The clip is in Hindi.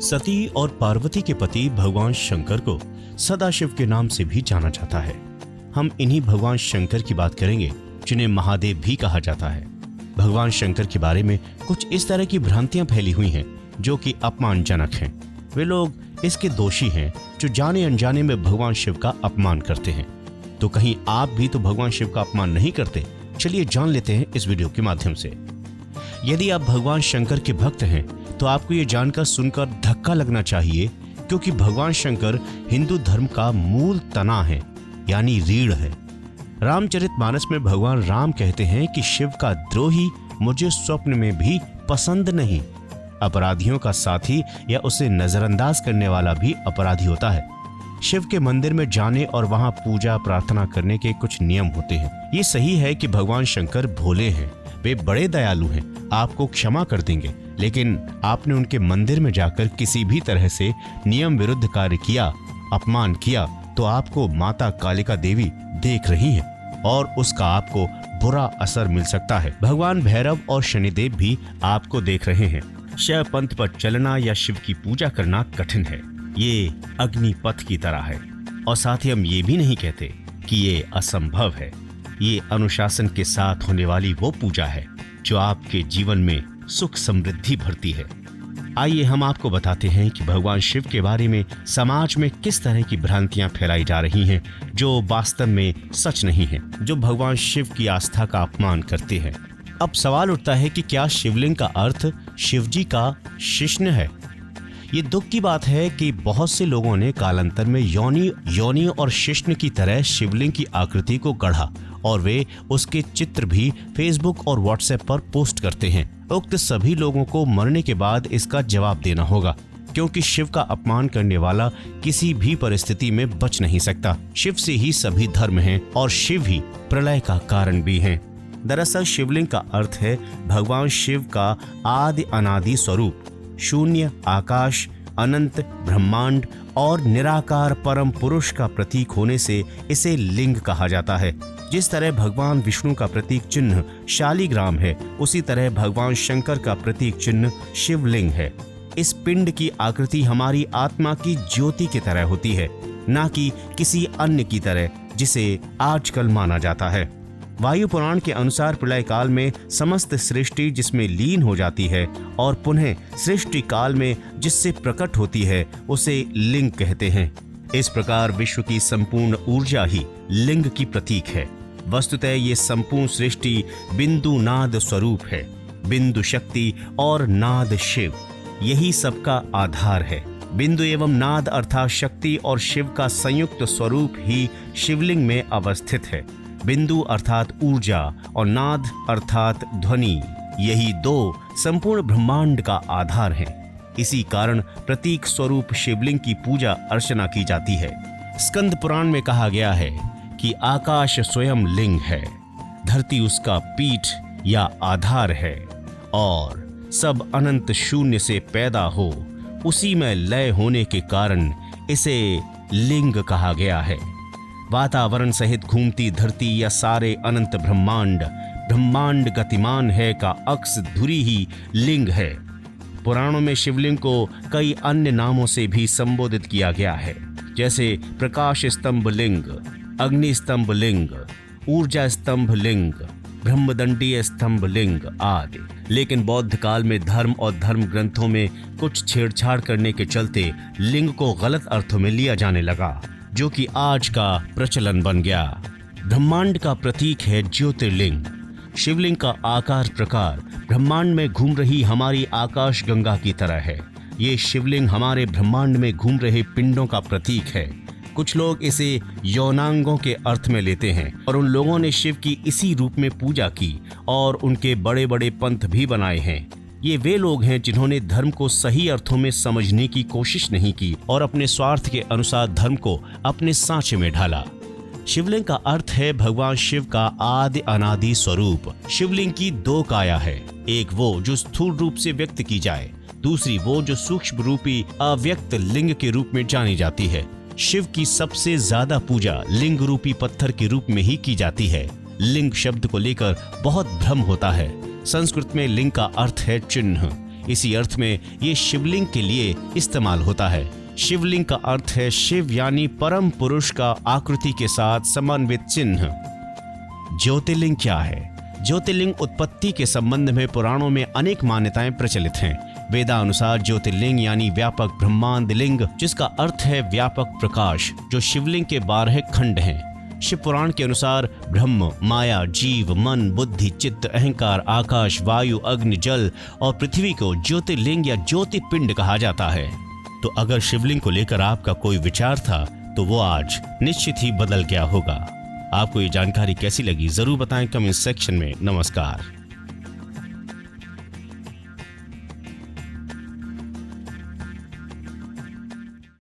सती और पार्वती के पति भगवान शंकर को सदाशिव के नाम से भी जाना जाता है। हम इन्हीं भगवान शंकर की बात करेंगे जिन्हें महादेव भी कहा जाता है। भगवान शंकर के बारे में कुछ इस तरह की भ्रांतियां फैली हुई हैं जो कि अपमानजनक हैं। वे लोग इसके दोषी हैं जो जाने अनजाने में भगवान शिव का अपमान करते हैं। तो कहीं आप भी तो भगवान शिव का अपमान नहीं करते? चलिए जान लेते हैं इस वीडियो के माध्यम से। यदि आप भगवान शंकर के भक्त हैं तो आपको ये जानकर सुनकर धक्का लगना चाहिए, क्योंकि भगवान शंकर हिंदू धर्म का मूल तना है, यानी रीढ़ है। रामचरितमानस में भगवान राम कहते हैं कि शिव का द्रोही मुझे स्वप्न में भी पसंद नहीं। अपराधियों का साथी या उसे नजरअंदाज करने वाला भी अपराधी होता है। शिव के मंदिर में जाने और वहां पूजा प्रार्थना करने के कुछ नियम होते हैं। ये सही है कि भगवान शंकर भोले हैं, वे बड़े दयालु हैं, आपको क्षमा कर देंगे। लेकिन आपने उनके मंदिर में जाकर किसी भी तरह से नियम विरुद्ध कार्य किया, अपमान किया, तो आपको माता कालिका देवी देख रही हैं और उसका आपको बुरा असर मिल सकता है। भगवान भैरव और शनिदेव भी आपको देख रहे हैं। शैव पंथ पर चलना या शिव की पूजा करना कठिन है। ये अग्निपथ की तरह है। और साथ ही हम ये भी नहीं कहते कि ये असंभव है। ये अनुशासन के साथ होने वाली वो पूजा है जो आपके जीवन में सुख समृद्धि भरती है। आइए हम आपको बताते हैं कि भगवान शिव के बारे में समाज में किस तरह की भ्रांतियां फैलाई जा रही हैं जो वास्तव में सच नहीं है, जो भगवान शिव की आस्था का अपमान करते हैं। अब सवाल उठता है कि क्या शिवलिंग का अर्थ शिवजी का शिश्न है? ये दुख की बात है कि बहुत से लोगों ने कालांतर में योनि और शिश्न की तरह शिवलिंग की आकृति को गढ़ा और वे उसके चित्र भी फेसबुक और व्हाट्सएप पर पोस्ट करते हैं। उक्त सभी लोगों को मरने के बाद इसका जवाब देना होगा, क्योंकि शिव का अपमान करने वाला किसी भी परिस्थिति में बच नहीं सकता। शिव से ही सभी धर्म हैं और शिव ही प्रलय का कारण भी हैं। दरअसल शिवलिंग का अर्थ है भगवान शिव का आदि अनादि स्वरूप। शून्य, आकाश, अनंत, ब्रह्मांड और निराकार परम पुरुष का प्रतीक होने से इसे लिंग कहा जाता है। जिस तरह भगवान विष्णु का प्रतीक चिन्ह शालिग्राम है, उसी तरह भगवान शंकर का प्रतीक चिन्ह शिवलिंग है। इस पिंड की आकृति हमारी आत्मा की ज्योति की तरह होती है, ना कि किसी अन्य की तरह जिसे आजकल माना जाता है। वायु पुराण के अनुसार प्रलय काल में समस्त सृष्टि जिसमें लीन हो जाती है और पुनः सृष्टि काल में जिससे प्रकट होती है उसे लिंग कहते हैं। इस प्रकार विश्व की संपूर्ण ऊर्जा ही लिंग की प्रतीक है। वस्तुतः ये संपूर्ण सृष्टि बिंदु नाद स्वरूप है। बिंदु शक्ति और नाद शिव, यही सबका आधार है। बिंदु एवं नाद अर्थात शक्ति और शिव का संयुक्त स्वरूप ही शिवलिंग में अवस्थित है। बिंदु अर्थात ऊर्जा और नाद अर्थात ध्वनि, यही दो संपूर्ण ब्रह्मांड का आधार हैं। इसी कारण प्रतीक स्वरूप शिवलिंग की पूजा अर्चना की जाती है। स्कंद पुराण में कहा गया है कि आकाश स्वयं लिंग है, धरती उसका पीठ या आधार है और सब अनंत शून्य से पैदा हो उसी में लय होने के कारण इसे लिंग कहा गया है। वातावरण सहित घूमती धरती या सारे अनंत ब्रह्मांड गतिमान है का अक्स धुरी ही लिंग है। पुराणों में शिवलिंग को कई अन्य नामों से भी संबोधित किया गया है, जैसे प्रकाश स्तंभ लिंग, अग्नि स्तंभ लिंग, ऊर्जा स्तंभ लिंग, ब्रह्मदंडीय स्तंभ लिंग आदि। लेकिन बौद्ध काल में धर्म और धर्म ग्रंथों में कुछ छेड़छाड़ करने के चलते लिंग को गलत अर्थों में लिया जाने लगा, जो कि आज का प्रचलन बन गया। ब्रह्मांड का प्रतीक है ज्योतिर्लिंग। शिवलिंग का आकार प्रकार ब्रह्मांड में घूम रही हमारी आकाश गंगा की तरह है। ये शिवलिंग हमारे ब्रह्मांड में घूम रहे पिंडों का प्रतीक है। कुछ लोग इसे यौनांगों के अर्थ में लेते हैं और उन लोगों ने शिव की इसी रूप में पूजा की और उनके बड़े बड़े पंथ भी बनाए हैं। ये वे लोग हैं जिन्होंने धर्म को सही अर्थों में समझने की कोशिश नहीं की और अपने स्वार्थ के अनुसार धर्म को अपने सांचे में ढाला। शिवलिंग का अर्थ है भगवान शिव का आदि अनादि स्वरूप। शिवलिंग की दो काया है, एक वो जो स्थूल रूप से व्यक्त की जाए, दूसरी वो जो सूक्ष्म रूपी अव्यक्त लिंग के रूप में जानी जाती है। शिव की सबसे ज्यादा पूजा लिंग रूपी पत्थर के रूप में ही की जाती है। लिंग शब्द को लेकर बहुत भ्रम होता है। संस्कृत में लिंग का अर्थ है चिन्ह। इसी अर्थ में ये शिवलिंग के लिए इस्तेमाल होता है। शिवलिंग का अर्थ है शिव यानी परम पुरुष का आकृति के साथ समन्वित चिन्ह। ज्योतिर्लिंग क्या है? ज्योतिर्लिंग उत्पत्ति के संबंध में पुराणों में अनेक मान्यताएं प्रचलित हैं। वेदानुसार ज्योतिर्लिंग यानी व्यापक ब्रह्मांड लिंग, जिसका अर्थ है व्यापक प्रकाश, जो शिवलिंग के 12 खंड हैं। शिव पुराण के अनुसार ब्रह्म, माया, जीव, मन, बुद्धि, चित्त, अहंकार, आकाश, वायु, अग्नि, जल और पृथ्वी को ज्योतिर्लिंग या ज्योतिपिंड कहा जाता है। तो अगर शिवलिंग को लेकर आपका कोई विचार था तो वो आज निश्चित ही बदल गया होगा। आपको ये जानकारी कैसी लगी जरूर बताएं कमेंट सेक्शन में। नमस्कार।